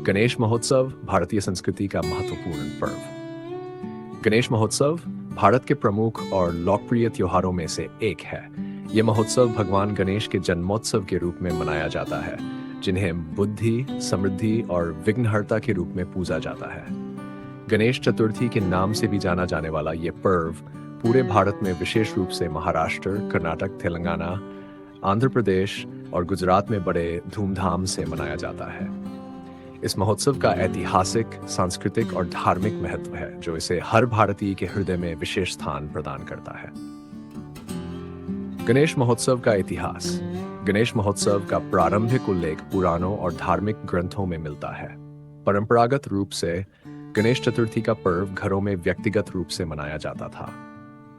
गणेश महोत्सव भारतीय संस्कृति का महत्वपूर्ण पर्व। गणेश महोत्सव भारत के प्रमुख और लोकप्रिय त्योहारों में से एक है। यह महोत्सव भगवान गणेश के जन्मोत्सव के रूप में मनाया जाता है, जिन्हें बुद्धि, समृद्धि और विघ्नहर्ता के रूप में पूजा जाता है। गणेश चतुर्थी के नाम से भी जाना जाने वाला ये पर्व पूरे भारत में विशेष रूप से महाराष्ट्र, कर्नाटक, तेलंगाना, आंध्र प्रदेश और गुजरात में बड़े धूमधाम से मनाया जाता है। इस महोत्सव का ऐतिहासिक, सांस्कृतिक और धार्मिक महत्व है, जो इसे हर भारतीय के हृदय में विशेष स्थान प्रदान करता है। गणेश महोत्सव का इतिहास। गणेश महोत्सव का प्रारंभिक उल्लेख पुराणों और धार्मिक ग्रंथों में मिलता है। परंपरागत रूप से गणेश चतुर्थी का पर्व घरों में व्यक्तिगत रूप से मनाया जाता था।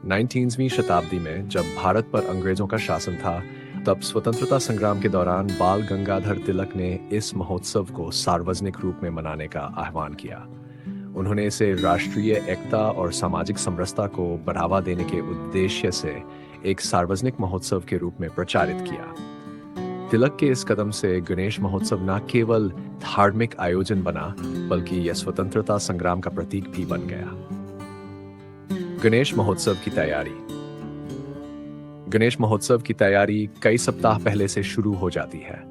19वीं शताब्दी में जब भारत पर अंग्रेजों का शासन था, तब स्वतंत्रता संग्राम के दौरान बाल गंगाधर तिलक ने इस महोत्सव को सार्वजनिक रूप में मनाने का आह्वान किया। उन्होंने इसे राष्ट्रीय एकता और सामाजिक समरसता को बढ़ावा देने के उद्देश्य से एक सार्वजनिक महोत्सव के रूप में प्रचारित किया। तिलक के इस कदम से गणेश महोत्सव न केवल धार्मिक आयोजन बना, बल्कि यह स्वतंत्रता संग्राम का प्रतीक भी बन गया। गणेश महोत्सव की तैयारी। गणेश महोत्सव की तैयारी कई सप्ताह पहले से शुरू हो जाती है।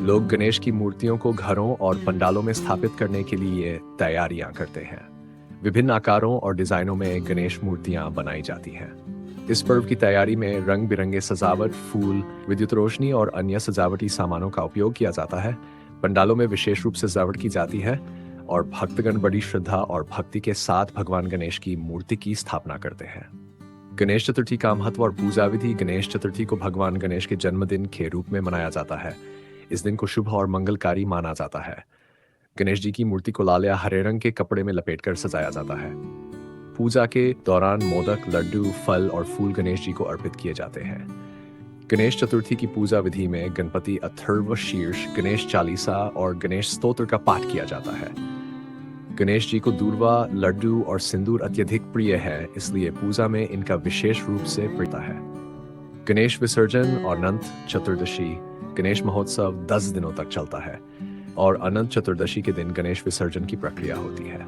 लोग गणेश की मूर्तियों को घरों और पंडालों में स्थापित करने के लिए तैयारियां करते हैं। विभिन्न आकारों और डिजाइनों में गणेश मूर्तियां बनाई जाती हैं। इस पर्व की तैयारी में रंग बिरंगे सजावट, फूल, विद्युत रोशनी और अन्य सजावटी सामानों का उपयोग किया जाता है। पंडालों में विशेष रूप से सजावट की जाती है और भक्तगण बड़ी श्रद्धा और भक्ति के साथ भगवान गणेश की मूर्ति की स्थापना करते हैं। गणेश चतुर्थी का महत्व और पूजा विधि। गणेश चतुर्थी को भगवान गणेश के जन्मदिन के रूप में मनाया जाता है। इस दिन को शुभ और मंगलकारी माना जाता है। गणेश जी की मूर्ति को लाल या हरे रंग के कपड़े में लपेटकर सजाया जाता है। पूजा के दौरान मोदक, लड्डू, फल और फूल गणेश जी को अर्पित किए जाते हैं। गणेश चतुर्थी की पूजा विधि में गणपति अथर्व शीर्ष, गणेश चालीसा और गणेश स्तोत्र का पाठ किया जाता है। गणेश जी को दूर्वा, लड्डू और सिंदूर अत्यधिक प्रिय है, इसलिए पूजा में इनका विशेष रूप से प्रीता है। गणेश विसर्जन और अनंत चतुर्दशी। गणेश महोत्सव 10 दिनों तक चलता है और अनंत चतुर्दशी के दिन गणेश विसर्जन की प्रक्रिया होती है।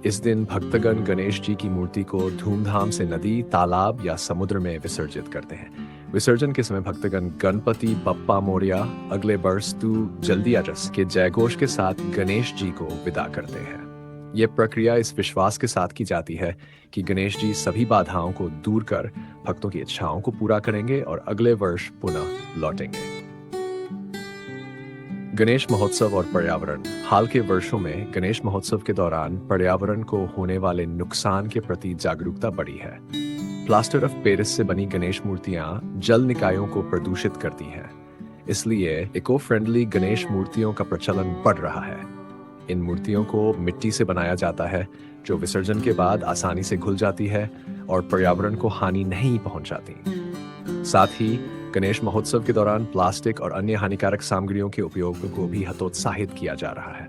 इस दिन भक्तगण गणेश जी की मूर्ति को धूमधाम से नदी, तालाब या समुद्र में विसर्जित करते हैं। विसर्जन के समय भक्तगण गणपति बप्पा मोरिया, अगले वर्ष तू जल्दी आ जस के जयघोष के साथ गणेश जी को विदा करते हैं। यह प्रक्रिया इस विश्वास के साथ की जाती है कि गणेश जी सभी बाधाओं को दूर कर भक्तों की इच्छाओं को पूरा करेंगे और अगले वर्ष पुनः लौटेंगे। गणेश महोत्सव और पर्यावरण। हाल के वर्षों में गणेश महोत्सव के दौरान पर्यावरण को होने वाले नुकसान के प्रति जागरूकता बढ़ी है। प्लास्टर ऑफ पेरिस से बनी गणेश मूर्तियां जल निकायों को प्रदूषित करती हैं। इसलिए इको फ्रेंडली गणेश मूर्तियों का प्रचलन बढ़ रहा है। इन मूर्तियों को मिट्टी से बनाया जाता है, जो विसर्जन के बाद आसानी से घुल जाती है और पर्यावरण को हानि नहीं पहुंचाती। साथ ही गणेश महोत्सव के दौरान प्लास्टिक और अन्य हानिकारक सामग्रियों के उपयोग को भी हतोत्साहित किया जा रहा है।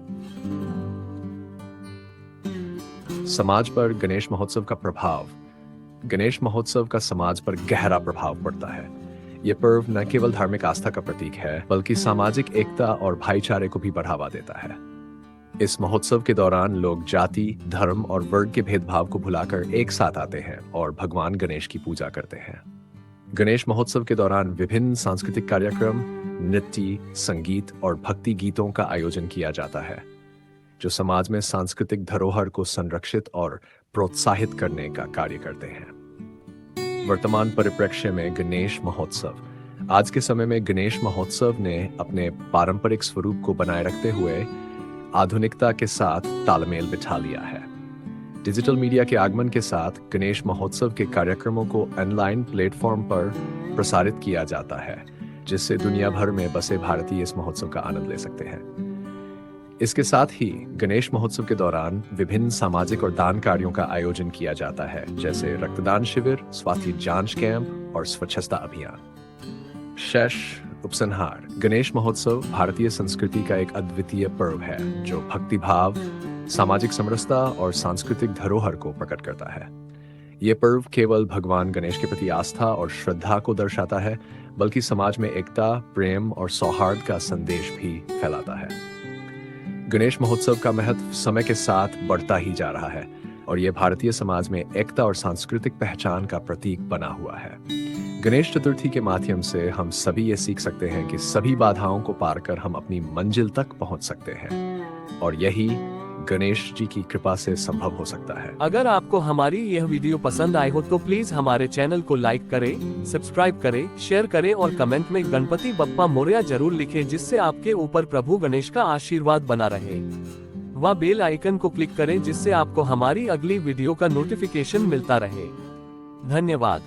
समाज पर गणेश महोत्सव का प्रभाव। गणेश महोत्सव का समाज पर गहरा प्रभाव पड़ता है। यह पर्व न केवल धार्मिक आस्था का प्रतीक है, बल्कि सामाजिक एकता और भाईचारे को भी बढ़ावा देता है। इस महोत्सव के दौरान लोग जाति, धर्म और वर्ग के भेदभाव को भुलाकर एक साथ आते हैं और भगवान गणेश की पूजा करते हैं। गणेश महोत्सव के दौरान विभिन्न सांस्कृतिक कार्यक्रम, नृत्य, संगीत और भक्ति गीतों का आयोजन किया जाता है, जो समाज में सांस्कृतिक धरोहर को संरक्षित और प्रोत्साहित करने का कार्य करते हैं। वर्तमान परिप्रेक्ष्य में गणेश महोत्सव। आज के समय में गणेश महोत्सव ने अपने पारंपरिक स्वरूप को बनाए रखते हुए आधुनिकता के साथ तालमेल बिठा लिया है। डिजिटल मीडिया के आगमन के साथ गणेश महोत्सव के कार्यक्रमों को ऑनलाइन प्लेटफॉर्म पर प्रसारित किया जाता है, जिससे दुनिया भर में बसे भारतीय इस महोत्सव का आनंद ले सकते हैं। इसके साथ ही गणेश महोत्सव के दौरान विभिन्न सामाजिक और दान कार्यों का आयोजन किया जाता है, जैसे रक्तदान शिविर, स्वास्थ्य जांच कैंप और स्वच्छता अभियान। शेष उपसंहार। गणेश महोत्सव भारतीय संस्कृति का एक अद्वितीय पर्व है, जो भक्तिभाव, सामाजिक समरसता और सांस्कृतिक धरोहर को प्रकट करता है। ये पर्व केवल भगवान गणेश के प्रति आस्था और श्रद्धा को दर्शाता है, बल्कि समाज में एकता, प्रेम और सौहार्द का संदेश भी फैलाता है। गणेश महोत्सव का महत्व समय के साथ बढ़ता ही जा रहा है और ये भारतीय समाज में एकता और सांस्कृतिक पहचान का प्रतीक बना हुआ है। गणेश चतुर्थी के माध्यम से हम सभी ये सीख सकते हैं कि सभी बाधाओं को पार कर हम अपनी मंजिल तक पहुंच सकते हैं और यही गणेश जी की कृपा से संभव हो सकता है। अगर आपको हमारी यह वीडियो पसंद आए हो तो प्लीज हमारे चैनल को लाइक करें, सब्सक्राइब करें, शेयर करें और कमेंट में गणपति बप्पा मोरया जरूर लिखें, जिससे आपके ऊपर प्रभु गणेश का आशीर्वाद बना रहे। वह बेल आइकन को क्लिक करें जिससे आपको हमारी अगली वीडियो का नोटिफिकेशन मिलता रहे। धन्यवाद।